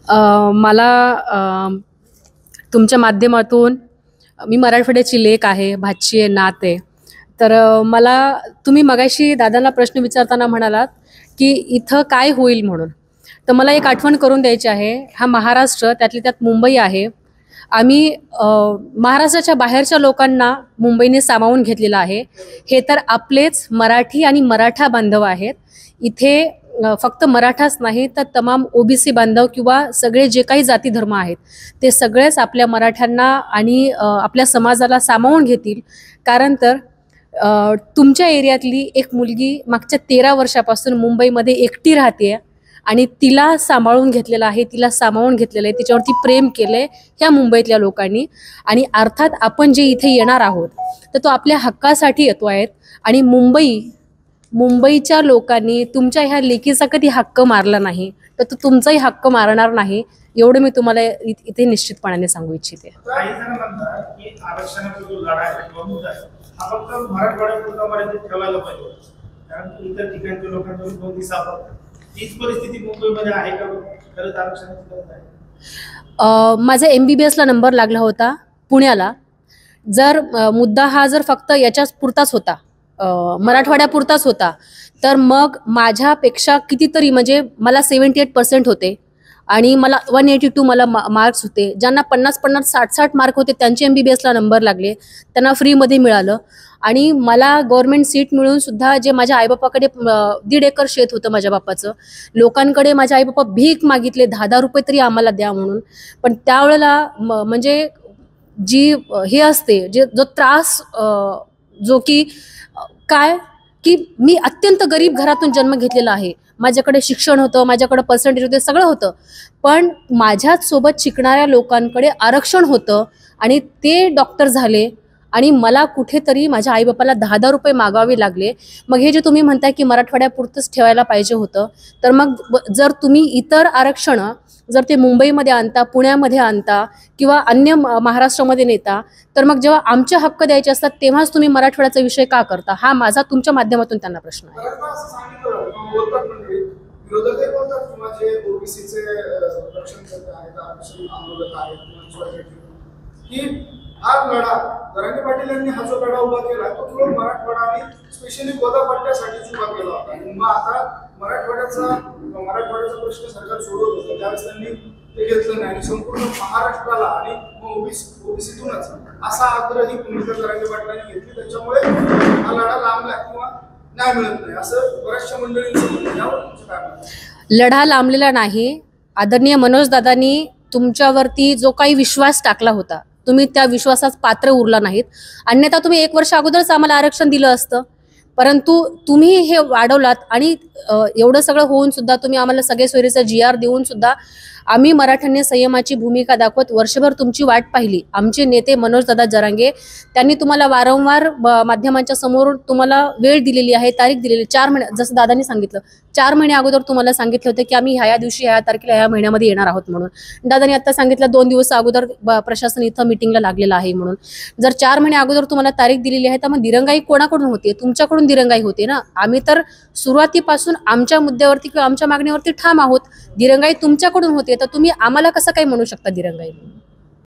मला तुमच्या माध्यमातून मी मराठवाड्याची लेक आहे, भाची आहे, नात आहे. तर मला तुम्ही मगाशी दादांना प्रश्न विचारताना म्हणालात की इथं काय होईल म्हणून. तर मला एक आठवण करून द्यायची आहे. हा महाराष्ट्र, त्यातली त्यात मुंबई आहे. आम्ही महाराष्ट्राच्या बाहेरच्या लोकांना मुंबईने सामावून घेतलेलं आहे. हे तर आपलेच मराठी आणि मराठा बांधव आहेत. इथे फक्त मराठाच नाही तर तमाम ओबीसी बांधव किंवा सगळे जे काही जाती धर्म आहेत ते सगळेच आपल्या मराठ्यांना आणि आपल्या समाजाला सामावून घेतील. कारण तर तुमच्या एरियातली एक मुलगी मागच्या 13 वर्षापासून मुंबईमध्ये एकटी राहते आणि तिला सांभाळून घेतलेलं आहे, तिला सामावून घेतलेलं आहे, तिच्यावरती प्रेम केलंय ह्या मुंबईतल्या लोकांनी. आणि अर्थात आपण जे इथे येणार आहोत तर तो आपल्या हक्कासाठी येतो आहेत. आणि मुंबईच्या लोकांनी तुमच्या ह्या लेकीचा कधी हक्क मारला नाही तर तो तुमचाही हक्क मारणार नाही, एवढं मी तुम्हाला इथे निश्चितपणाने सांगू इच्छिते. काही जण म्हणतात की आरक्षणाचा जो लढा आहे तो मुद्दा आहे हा फक्त मराठवाड्यापुरता मर्यादित ठेवायला पाहिजे, कारण इतर ठिकाणच्या लोकांच्या नोंदी सापडतात. हीच परिस्थिती मुंबईमध्ये आहे का? खरंच आरक्षणाची गरज आहे? माझा MBBS ला नंबर लागला होता पुण्याला. जर मुद्दा हा जर फक्त याच्याच पुरताच होता, मराठवाड्यापुरताच होता, तर मग माझ्यापेक्षा कितीतरी, म्हणजे मला 78% होते आणि मला 182 मला मार्क्स होते. ज्यांना 50-50, 60-60 मार्क होते त्यांचे MBBS ला नंबर लागले, त्यांना फ्रीमध्ये मिळालं. आणि मला गव्हर्नमेंट सीट मिळून सुद्धा जे माझ्या आईबापाकडे 1.5 एकर शेत होतं माझ्या बापाचं, लोकांकडे माझे आईबापा भीक मागितले 10-10 रुपये तरी आम्हाला द्या म्हणून. पण त्यावेळेला म्हणजे जी हे असते, जो त्रास, जो की काय की मी अत्यंत गरीब घरातून जन्म घेतलेला आहे. माझ्याकडे शिक्षण होतं, माझ्याकडे पर्सेंटेज होते, सगळं होतं, पण माझ्याच सोबत शिकणाऱ्या लोकांकडे आरक्षण होतं आणि ते डॉक्टर झाले आणि मला कुठेतरी माझ्या आईबापाला 10-10 रुपये मागावे लागले. मग हे जे तुम्ही म्हणताय की मराठवाड्यापुरतंच ठेवायला पाहिजे होतं, तर मग जर तुम्ही इतर आरक्षण जर ते मुंबईमध्ये आणता, पुण्यामध्ये आणता किंवा अन्य महाराष्ट्रामध्ये नेता, तर मग जेव्हा आमचे हक्क द्यायचे असतात तेव्हाच तुम्ही मराठवाड्याचा विषय का करता? हा माझा तुमच्या माध्यमातून त्यांना प्रश्न आहे. हा लढा जरांगे पाटील यांनी हा जो लढा उभा केला तो केवळ मराठवाडा आणि स्पेशली गोदापट्ट्यासाठीच उभा केला होता. मग आता मराठवाड्याचा प्रश्न सरकार सोडवत होतं, त्यावेळेस त्यांनी ते घेतलं नाही आणि संपूर्ण महाराष्ट्राला आणि ओबीसीतूनच असा आग्रह ही भूमिका जरांगे पाटलांनी घेतली. त्याच्यामुळे हा लढा लांबला किंवा नाही मिळत नाही असं बऱ्याचशा मंडळींचं म्हणणं. यावर तुमचं काय म्हणणं? लढा लांबलेला नाही. आदरणीय मनोज दादांनी तुमच्यावरती जो काही विश्वास टाकला होता, तुम्ही त्या विश्वासास पात्र उरला नाहीत. अन्यथा तुम्ही 1 वर्ष अगोदरच आम्हाला आरक्षण दिलं असतं, परंतु तुम्ही हे वाढवलात. आणि एवढं सगळं होऊन सुद्धा तुम्ही आम्हाला सगळे सोयीचा GR देऊन सुद्धा आम्ही मराठ्यांनी संयमाची भूमिका दाखवत वर्षभर तुमची वाट पाहिली. आमचे नेते मनोज दादा जरांगे त्यांनी तुम्हाला वारंवार माध्यमांच्या समोर तुम्हाला वेळ दिलेली आहे, तारीख दिलेली. 4 महिने, जसं दादांनी सांगितलं, 4 महिने अगोदर तुम्हाला सांगितलं होतं की आम्ही ह्या दिवशी, ह्या तारखेला, ह्या महिन्यामध्ये येणार आहोत म्हणून. दादांनी आता सांगितलं 2 दिवस अगोदर प्रशासन इथं मिटिंगला लागलेलं आहे म्हणून. जर 4 महिने अगोदर तुम्हाला तारीख दिलेली आहे तर मग दिरंगाई कोणाकडून होते? तुमच्याकडून दिरंगाई होते ना. आम्ही तर सुरुवातीपासून आमच्या मुद्द्यावरती किंवा आमच्या मागणीवरती ठाम आहोत. दिरंगाई तुमच्याकडून होते, तर तुम्ही आम्हाला कसं काही म्हणू शकता दिरंगाई म्हणून?